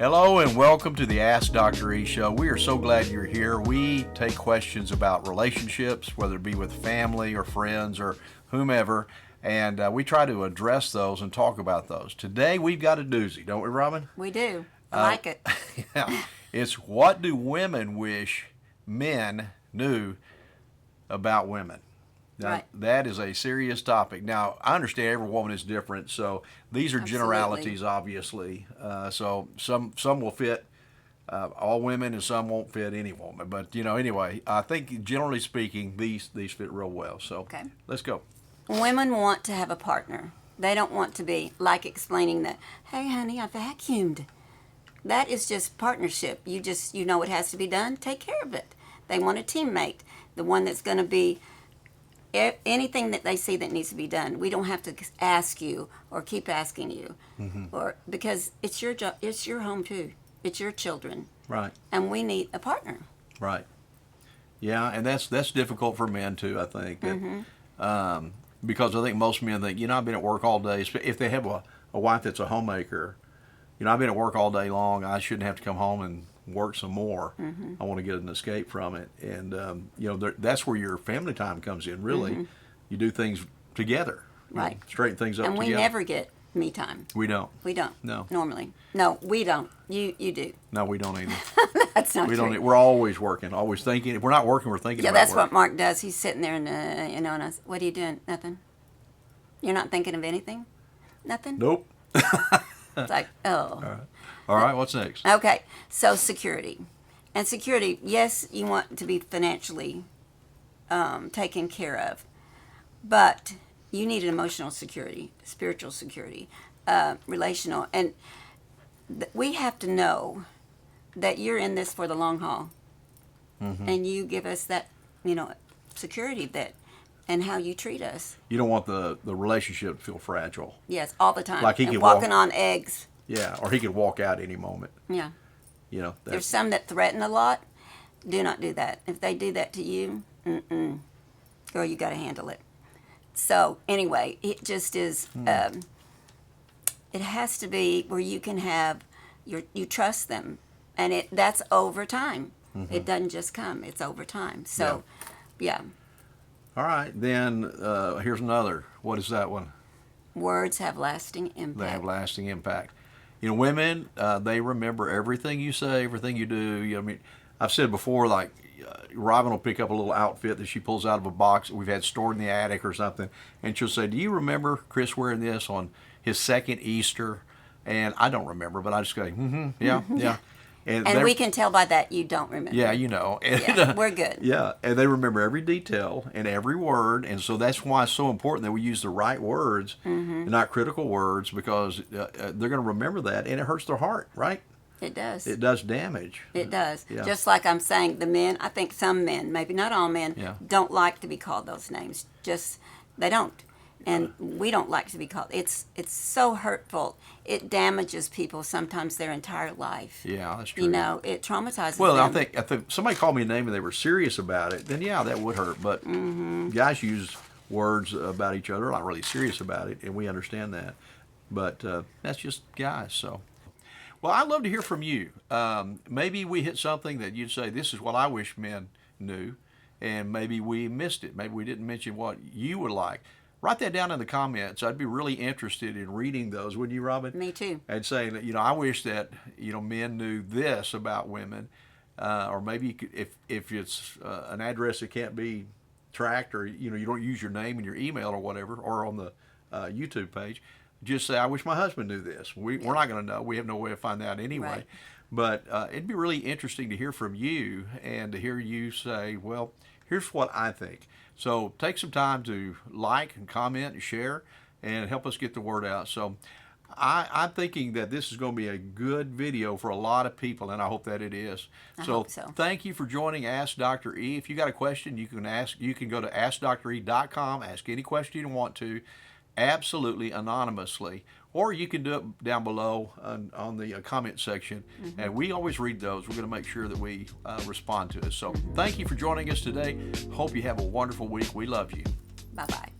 Hello and welcome to the Ask Dr. E Show. We are so glad you're here. We take questions about relationships, whether it be with family or friends or whomever, and we try to address those and talk about those. Today we've got a doozy, don't we, Robin? We do. I like it. Yeah. It's what do women wish men knew about women? Now, Right. that is a serious topic. Now, I understand every woman is different, so these are Absolutely. generalities, obviously. So some will fit all women, and some won't fit any woman. But anyway, I think generally speaking, these fit real well. So Okay. let's go. Women want to have a partner. They don't want to be like explaining that, hey, honey, I vacuumed. That is just partnership. You know what has to be done. Take care of it. They want a teammate, the one that's going to be anything that they see that needs to be done. We don't have to ask you or keep asking you, or because it's your job. It's your home too. It's your children, Right. and we need a partner. Right. Yeah, and that's difficult for men too, I think. Because I think most men think, I've been at work all day. If they have a wife that's a homemaker, I've been at work all day long. I shouldn't have to come home and work some more. I want to get an escape from it. And, that's where your family time comes in, really. You do things together. Right. Straighten things up And we together. never get me time. We don't. We don't. No. Normally. No, we don't. You do. No, we don't either. That's not We true. don't. We're always working, always thinking. If we're not working, we're thinking Yeah, about that's work. what Mark does. He's sitting there and and I said, what are you doing? Nothing. You're not thinking of anything? Nothing? Nope. It's like, oh. All right, what's next? Okay, so security. And security, yes, you want to be financially taken care of, but you need an emotional security, spiritual security, relational. And we have to know that you're in this for the long haul. And you give us that, security and how you treat us. You don't want the relationship to feel fragile. Yes, all the time. Like he and could walking walk- on eggs. Yeah, or he could walk out any moment. Yeah. That's, There's some that threaten a lot. Do not do that. If they do that to you, girl, you got to handle it. So anyway, it just is. It has to be where you can have you trust them, and that's over time. It doesn't just come. It's over time. So, yeah. All right, then here's another. What is that one? Words have lasting impact. They have lasting impact. Women, they remember everything you say, everything you do. I've said before, like, Robin will pick up a little outfit that she pulls out of a box that we've had stored in the attic or something, and she'll say, do you remember Chris wearing this on his second Easter? And I don't remember, but I just go, yeah, yeah. And we can tell by that you don't remember. Yeah, And, Yeah, we're good. Yeah, and they remember every detail and every word, and so that's why it's so important that we use the right words and not critical words, because they're going to remember that, and it hurts their heart, right? It does. It does damage. It does. Yeah. Just like I'm saying, the men, I think some men, maybe not all men, Yeah. don't like to be called those names. They don't. And we don't like to be called. It's so hurtful. It damages people sometimes their entire life. Yeah, that's true. It traumatizes Well, them. I think if somebody called me a name and they were serious about it, then yeah, that would hurt. But guys use words about each other, not really serious about it, and we understand that. But that's just guys. So, well, I'd love to hear from you. Maybe we hit something that you'd say, this is what I wish men knew, and maybe we missed it. Maybe we didn't mention what you would like. Write that down in the comments. I'd be really interested in reading those, wouldn't you, Robin? Me too. And saying that, I wish that, men knew this about women. Or maybe you could, if it's an address that can't be tracked, or, you don't use your name and your email or whatever, or on the YouTube page, just say, I wish my husband knew this. We're not going to know. We have no way to find out anyway. Right. But it'd be really interesting to hear from you and to hear you say, well, here's what I think. So take some time to like and comment and share and help us get the word out. So I'm thinking that this is going to be a good video for a lot of people, and I hope that it is. I hope so. Thank you for joining Ask Dr. E. If you got a question, you can go to AskDrE.com, ask any question you want to, absolutely anonymously, or you can do it down below on the comment section, and we always read those. We're going to make sure that we respond to it. So thank you for joining us today. Hope you have a wonderful week. We love you. Bye-bye.